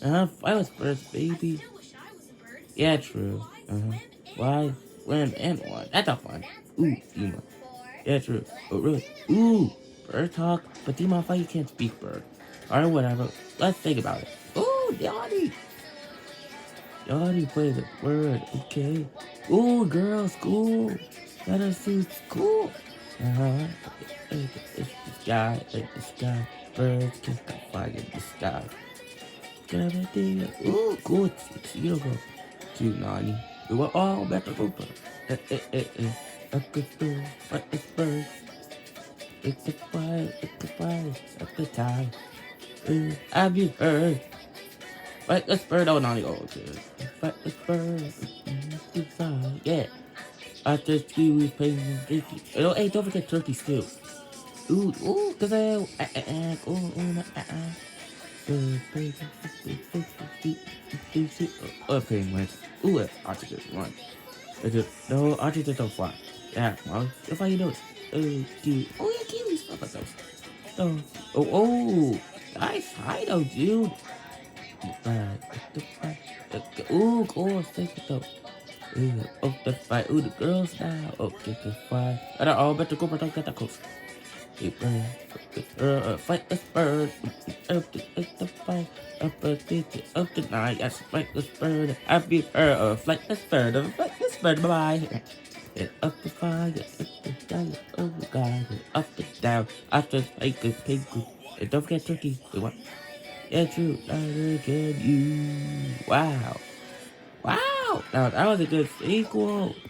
I was first, baby. Yeah, true. Why? When and one. That's not fun. Ooh, Dima. Yeah, true. Oh, really? Ooh, bird talk. But Dima, I thought you can't speak bird. Alright, whatever. Let's think about it. Ooh, Yanni. Yanni plays a word. Okay. Ooh, girls, school. Better suit school. Uh-huh. It's the sky, like the sky. Birds can fly in the sky. Ooh, good. It's you go. Cute, Nani. We were all better grouper. A good bird, but it's bird. It's a fire, at the time. Have you heard? But it's bird, oh, Nani, oh, good. But it's bird, it's fire, yeah. After ski, we play turkey. Oh, hey, don't forget turkey stew. Ooh, cause penguins. Ooh, ostriches, one. No, ostriches don't fly. Yeah, well, if I know it. Dude. Oh, yeah, kiwis, stuff like those. Oh, nice hideout, dude. Ooh, cool, take it though. Oh, that's fine. Ooh, the girls now. Okay, that's fine. I don't know, better go, but don't get that close. Fight this bird. Up the fight. Up the night. Yes, fight this bird. I've been flight this bird. Fight this bird. Bye bye. Up the fire. Up the down. Oh God. Up the down. After like a pig. And don't forget turkey. Wait, what? Yeah, true. Look at you. Wow. Wow. Now that was a good sequel.